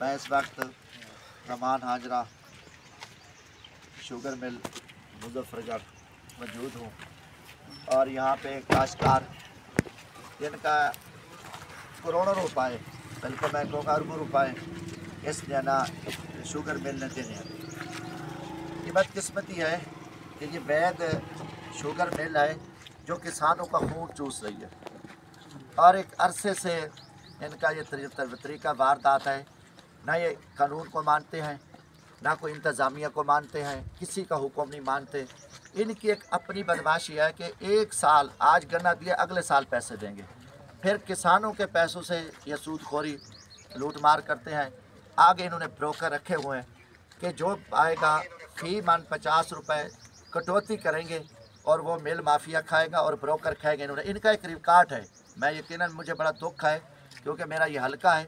मैं इस वक्त रमान हाजरा शुगर मिल मुजफ्फरगढ़ मौजूद हूँ और यहाँ पे काश्तकार जिनका करोड़ों रुपए बल्कि मैं कहूँगा अरबों रुपए इस देना शुगर मिल ने देने हैं। ये बदकिस्मती है कि ये वैध शुगर मिल है जो किसानों का खून चूस रही है और एक अरसे से इनका ये तरीका वारदात है। ना ये कानून को मानते हैं, ना कोई इंतज़ामिया को मानते हैं, किसी का हुक्म नहीं मानते। इनकी एक अपनी बदमाशी है कि एक साल आज गन्ना दिया अगले साल पैसे देंगे, फिर किसानों के पैसों से ये सूदखोरी लूट मार करते हैं। आगे इन्होंने ब्रोकर रखे हुए हैं कि जो आएगा फी मन 50 रुपये कटौती करेंगे और वो मिल माफिया खाएगा और ब्रोकर खाएगा। इन्होंने इनका एक रिकॉर्ड है। मैं यकीनन मुझे बड़ा दुख है क्योंकि मेरा ये हल्का है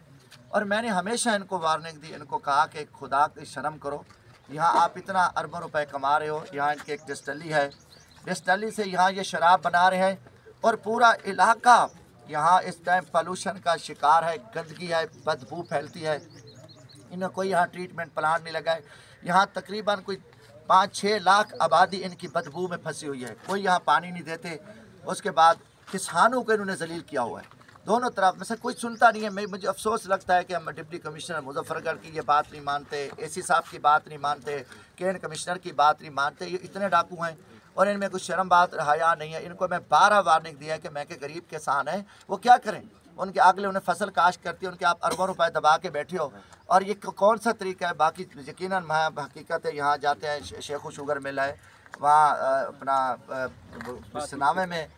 और मैंने हमेशा इनको वार्निंग दी, इनको कहा कि खुदा की शर्म करो। यहाँ आप इतना अरबों रुपए कमा रहे हो, यहाँ इनकी एक डिस्टली है, डिस्टली से यहाँ ये शराब बना रहे हैं और पूरा इलाका यहाँ इस टाइम पॉल्यूशन का शिकार है, गंदगी है, बदबू फैलती है। इन्हें कोई यहाँ ट्रीटमेंट प्लांट नहीं लगा है। यहाँ तकरीबन कोई 5-6 लाख आबादी इनकी बदबू में फंसी हुई है, कोई यहाँ पानी नहीं देते। उसके बाद किसानों को इन्होंने जलील किया हुआ है दोनों तरफ में से, कोई सुनता नहीं है। मुझे अफसोस लगता है कि हम डिप्टी कमिश्नर मुजफ्फरगढ़ की ये बात नहीं मानते, एसी साहब की बात नहीं मानते, केन कमिश्नर की बात नहीं मानते। ये इतने डाकू हैं और इनमें कुछ शर्म बात हया नहीं है। इनको मैं 12 वार्निंग दिया है कि मैं के गरीब किसान हैं, वो क्या करें। उनके अगले उन्हें फसल काश्त करती है, उनके आप अरबों रुपए दबा के बैठे हो और ये कौन सा तरीका है। बाकी यकीनन मैं हकीकत है यहाँ जाते हैं, शेखू शुगर मिल है वहाँ अपना सनामे में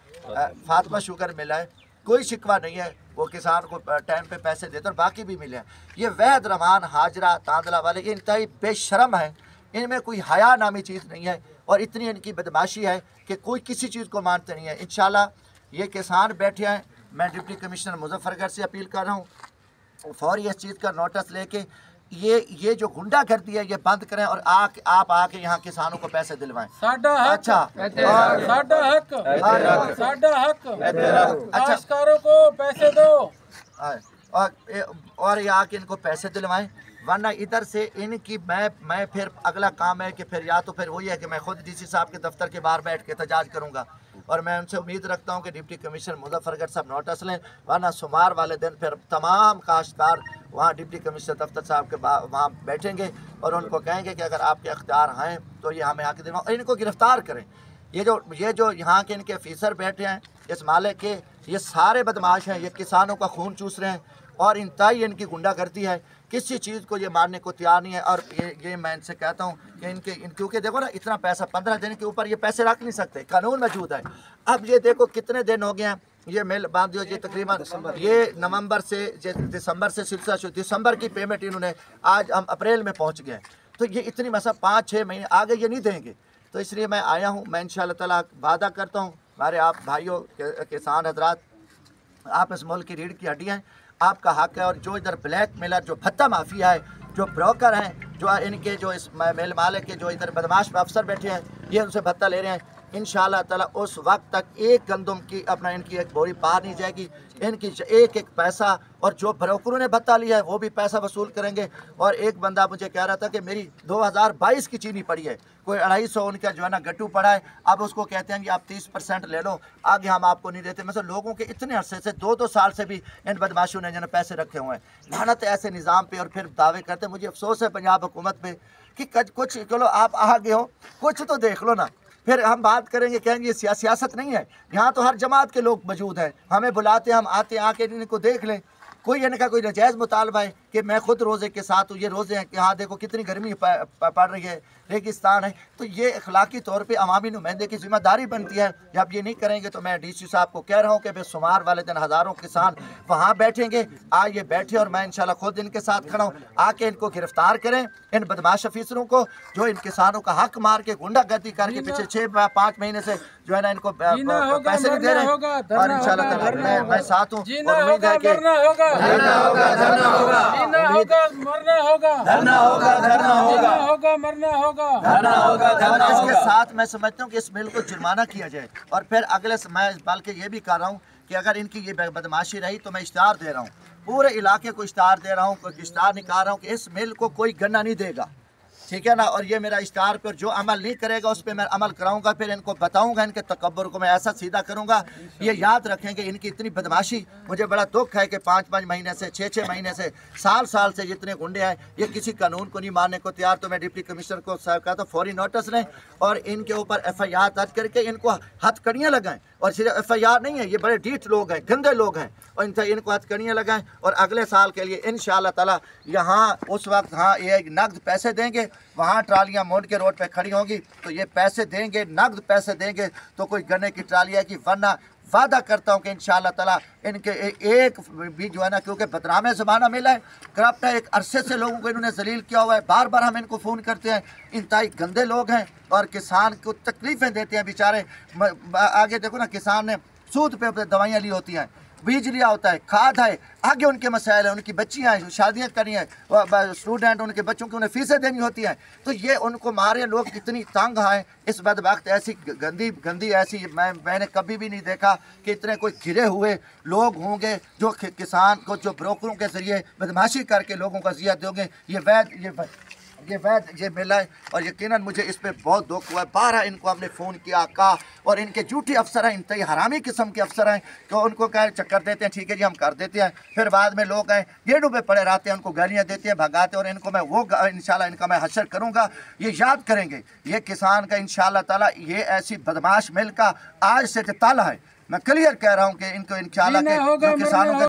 फातिमा शुगर मिल है, कोई शिकवा नहीं है, वो किसान को टाइम पे पैसे देते और बाकी भी मिले हैं। ये वैद रमान हाजरा तांदला वाले ये इंतहाई बेशरम है, इनमें कोई हया नामी चीज़ नहीं है और इतनी इनकी बदमाशी है कि कोई किसी चीज़ को मानते नहीं है। इंशाल्लाह ये किसान बैठे हैं, मैं डिप्टी कमिश्नर मुजफ्फरगढ़ से अपील कर रहा हूँ फौरी इस चीज़ का नोटिस लेके ये जो गुंडागर्दी है ये बंद करें और आप आके यहाँ किसानों को पैसे दिलवाएं। अच्छा काश्तकारों को पैसे दो और ये आके इनको पैसे दिलवाएं, वरना इधर से इनकी मैं फिर अगला काम है कि फिर या तो फिर वही है कि मैं खुद डीसी साहब के दफ्तर के बाहर बैठ के एहतजाज करूँगा और मैं उनसे उम्मीद रखता हूँ कि डिप्टी कमिश्नर मुजफ्फरगढ़ साहब नोटिस लें, वरना सोमवार वाले दिन फिर तमाम काश्तकार वहाँ डिप्टी कमिश्नर दफ्तर साहब के वहाँ बैठेंगे और उनको कहेंगे कि अगर आपके अख्तियार हैं तो ये हमें आके दिलवाएं और इनको गिरफ्तार करें। ये जो यहाँ के इनके ऑफिसर बैठे हैं इस माले के, ये सारे बदमाश हैं, ये किसानों का खून चूस रहे हैं और इंतहाई इनकी गुंडागर्दी है, किसी चीज़ को ये मानने को तैयार नहीं है। और ये मैं इनसे कहता हूँ कि क्योंकि देखो ना इतना पैसा 15 दिन के ऊपर ये पैसे रख नहीं सकते, कानून मौजूद है। अब ये देखो कितने दिन हो गए हैं ये मिल बांध दियो, ये तकरीबन ये नवंबर से दिसंबर से सिलसिला शुरू, दिसंबर की पेमेंट इन्होंने आज हम अप्रैल में पहुँच गए हैं, तो ये इतनी मसा 5-6 महीने आगे ये नहीं देंगे। तो इसलिए मैं आया हूँ, मैं इंशाअल्लाह ताला वादा करता हूँ हमारे आप भाइयों किसान हजरात, आप इस मुल्क की रीढ़ की हड्डी हैं, आपका हक है। और जो इधर ब्लैक मेलर, जो भत्ता माफिया है, जो ब्रोकर हैं, जो इनके जो इस मेल मालिक के जो इधर बदमाश अफसर बैठे हैं, ये उनसे भत्ता ले रहे हैं, इंशाअल्लाह ताला उस वक्त तक एक गंदम की अपना इनकी एक बोरी पार नहीं जाएगी। इनकी एक पैसा, और जो ब्रोकरों ने भत्ता लिया है वो भी पैसा वसूल करेंगे। और एक बंदा मुझे कह रहा था कि मेरी 2022 की चीनी पड़ी है, कोई 250 उनका जो है ना गट्टू पड़ा है, अब उसको कहते हैं कि आप 30% ले लो, आगे हम आपको नहीं देते। मतलब लोगों के इतने अरसे से 2-2 साल से भी इन बदमाशों ने जो पैसे रखे हुए हैं, लानत ऐसे निज़ाम पे। और फिर दावे करते हैं, मुझे अफसोस है पंजाब हुकूमत पे कि कुछ चलो आप आगे हो, कुछ तो देख लो ना, फिर हम बात करेंगे, कहेंगे ये सियासत नहीं है। यहाँ तो हर जमात के लोग मौजूद हैं, हमें बुलाते हैं, हम आते हैं, आके इनको देख लें। कोई इनका कोई नजायज़ मुतालबा है कि मैं खुद रोज़े के साथ हूँ, ये रोज़े हैं कि हाँ देखो कितनी गर्मी पड़ रही है, रेगिस्तान है, तो ये अखलाकी तौर पे अवामी नुमाइंदे की जिम्मेदारी बनती है। जब ये नहीं करेंगे तो मैं डीसी साहब को कह रहा हूँ कि भाई सोमवार वाले दिन हज़ारों किसान वहाँ बैठेंगे, आज ये बैठे और मैं इंशाल्लाह खुद इनके साथ खड़ा हूँ, आके इनको गिरफ्तार करें, इन बदमाश अफीसरों को जो इन किसानों का हक मार के गुंडागर्दी करके पिछले 6-5 महीने से जो है ना इनको पैसे नहीं दे रहे हैं। और इंशाल्लाह मैं साथ हूँ और उम्मीद है कि जीना होगा मरना होगा, धरना होगा, धरना होगा, जीना होगा मरना होगा, धरना होगा, और धरना इसके होगा। साथ मैं समझता हूँ कि इस मिल को जुर्माना किया जाए। और फिर अगले मैं बल्कि ये भी कर रहा हूँ कि अगर इनकी ये बदमाशी रही तो मैं इश्तार दे रहा हूँ, पूरे इलाके को इश्तार दे रहा हूँ, इश्तार निकाल रहा हूँ कि इस मिल को कोई गन्ना नहीं देगा, ठीक है ना। और ये मेरा इश्तार पर जो अमल नहीं करेगा उस पर मैं अमल कराऊंगा, फिर इनको बताऊंगा, इनके तकब्बुर को मैं ऐसा सीधा करूंगा। ये याद रखेंगे इनकी इतनी बदमाशी, मुझे बड़ा दुख है कि 5-5 महीने से 6-6 महीने से साल से जितने गुंडे हैं ये किसी कानून को नहीं मानने को तैयार। तो मैं डिप्टी कमिश्नर को साहब कहा तो फौरी नोटिस लें और इनके ऊपर FIR दर्ज करके इनको हथकड़ियाँ लगाएं। और सिर्फ FIR नहीं है, ये बड़े ढीठ लोग हैं, गंदे लोग हैं, और इनको हथकड़ियाँ लगाएं। और अगले साल के लिए इंशाअल्लाह ताला यहाँ उस वक्त हाँ ये नकद पैसे देंगे, वहाँ ट्रालियाँ मोड़ के रोड पे खड़ी होंगी तो ये पैसे देंगे, नकद पैसे देंगे तो कोई गन्ने की ट्राली आएगी। वरना वादा करता हूँ कि इंशाअल्लाह ताला इनके एक भी जो है ना, क्योंकि बदनाम ज़माना मिला है, करप्ट है, एक अरसे से लोगों को इन्होंने जलील किया हुआ है, बार बार हम इनको फ़ोन करते हैं, इंतहाई गंदे लोग हैं और किसान को तकलीफ़ें देते हैं बेचारे। आगे देखो ना, किसान ने सूद पे दवाइयाँ ली होती हैं, बीज लिया होता है, खाद है, आगे उनके मसाइल हैं, उनकी बच्चियाँ हैं, शादियाँ करनी है, स्टूडेंट उनके बच्चों की उन्हें फीसें देनी होती हैं। तो ये उनको मारे लोग कितनी तंग हैं इस बदबख्त। ऐसी गंदी ऐसी मैंने कभी भी नहीं देखा कि इतने कोई घिरे हुए लोग होंगे जो किसान को जो ब्रोकरों के ज़रिए बदमाशी करके लोगों को अज़ियत दोगे। ये मिला है और यकीनन मुझे इस पर बहुत दुख हुआ है। 12 इनको हमने फ़ोन किया, कहा, और इनके झूठे अफसर हैं, इंतहाई हरामी किस्म के अफसर हैं, तो उनको क्या चक्कर देते हैं, ठीक है जी हम कर देते हैं, फिर बाद में लोग हैं गेड़ों पे पड़े रहते हैं, उनको गालियाँ देते हैं, भगाते हैं। और इनको मैं वो इंशाल्लाह इनका मैं हशर करूँगा, ये याद करेंगे। ये किसान का इंशाल्लाह ताला ये ऐसी बदमाश मिल का आज से ताला है। मैं क्लियर कह रहा हूँ कि इनको इंशाल्लाह के जो किसानों के